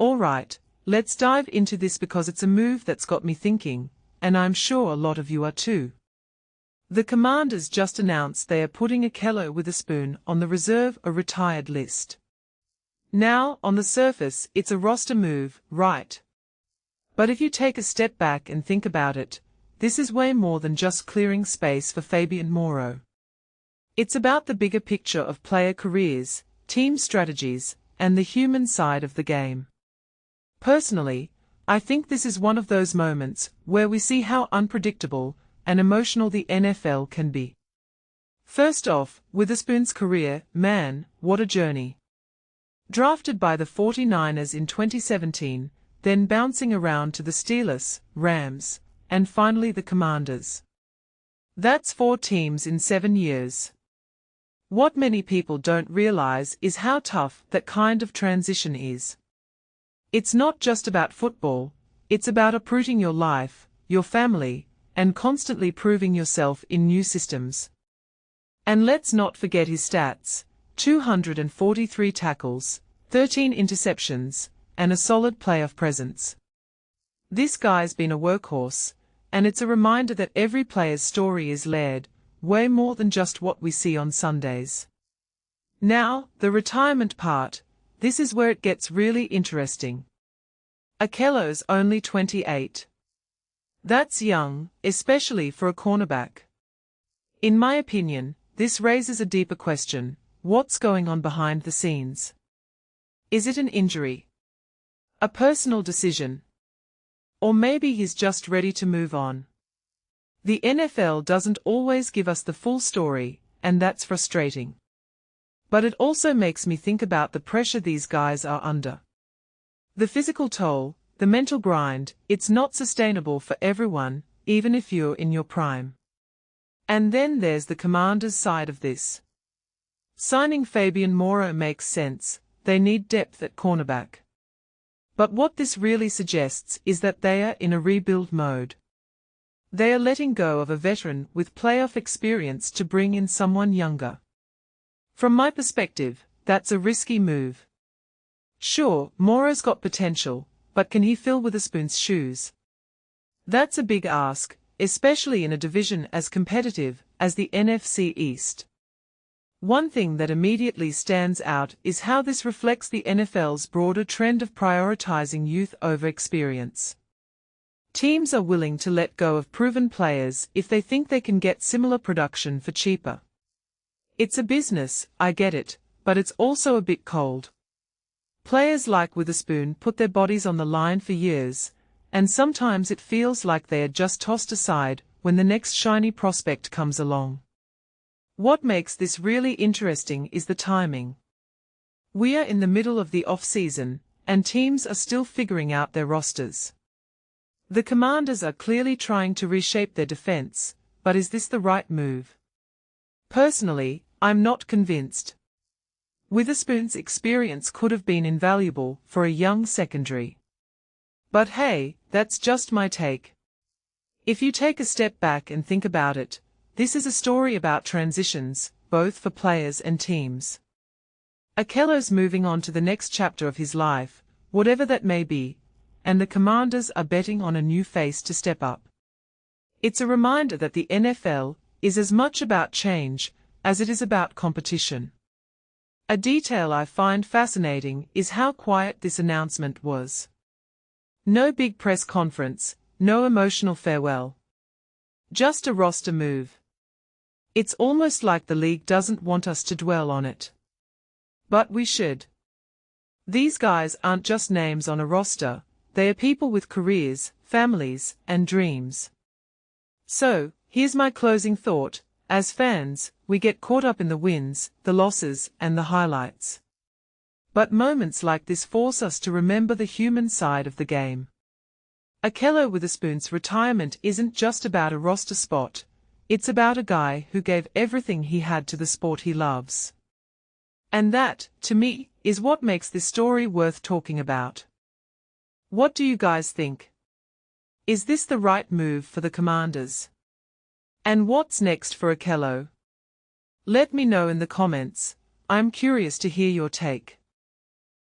Alright, let's dive into this because it's a move that's got me thinking, and I'm sure a lot of you are too. The Commanders just announced they are putting Ahkello Witherspoon on the reserve or retired list. Now, on the surface, it's a roster move, right? But if you take a step back and think about it, this is way more than just clearing space for Fabian Moreau. It's about the bigger picture of player careers, team strategies, and the human side of the game. Personally, I think this is one of those moments where we see how unpredictable and emotional the NFL can be. First off, Witherspoon's career, man, what a journey. Drafted by the 49ers in 2017, then bouncing around to the Steelers, Rams, and finally the Commanders. That's 4 teams in 7 years. What many people don't realize is how tough that kind of transition is. It's not just about football, it's about uprooting your life, your family, and constantly proving yourself in new systems. And let's not forget his stats: 243 tackles, 13 interceptions, and a solid playoff presence. This guy's been a workhorse, and it's a reminder that every player's story is layered, way more than just what we see on Sundays. Now, the retirement part, this is where it gets really interesting. Ahkello's only 28. That's young, especially for a cornerback. In my opinion, this raises a deeper question: what's going on behind the scenes? Is it an injury? A personal decision? Or maybe he's just ready to move on? The NFL doesn't always give us the full story, and that's frustrating. But it also makes me think about the pressure these guys are under. The physical toll, the mental grind, it's not sustainable for everyone, even if you're in your prime. And then there's the Commanders' side of this. Signing Fabian Moreau makes sense, they need depth at cornerback. But what this really suggests is that they are in a rebuild mode. They are letting go of a veteran with playoff experience to bring in someone younger. From my perspective, that's a risky move. Sure, Moreau's got potential, but can he fill Witherspoon's shoes? That's a big ask, especially in a division as competitive as the NFC East. One thing that immediately stands out is how this reflects the NFL's broader trend of prioritizing youth over experience. Teams are willing to let go of proven players if they think they can get similar production for cheaper. It's a business, I get it, but it's also a bit cold. Players like Witherspoon put their bodies on the line for years, and sometimes it feels like they are just tossed aside when the next shiny prospect comes along. What makes this really interesting is the timing. We are in the middle of the off-season, and teams are still figuring out their rosters. The Commanders are clearly trying to reshape their defense, but is this the right move? Personally, I'm not convinced. Witherspoon's experience could have been invaluable for a young secondary. But hey, that's just my take. If you take a step back and think about it, this is a story about transitions, both for players and teams. Ahkello's moving on to the next chapter of his life, whatever that may be, and the Commanders are betting on a new face to step up. It's a reminder that the NFL is as much about change as it is about competition. A detail I find fascinating is how quiet this announcement was. No big press conference, no emotional farewell. Just a roster move. It's almost like the league doesn't want us to dwell on it. But we should. These guys aren't just names on a roster, they are people with careers, families, and dreams. So, here's my closing thought: as fans, we get caught up in the wins, the losses, and the highlights. But moments like this force us to remember the human side of the game. Ahkello Witherspoon's retirement isn't just about a roster spot, it's about a guy who gave everything he had to the sport he loves. And that, to me, is what makes this story worth talking about. What do you guys think? Is this the right move for the Commanders? And what's next for Ahkello? Let me know in the comments. I'm curious to hear your take.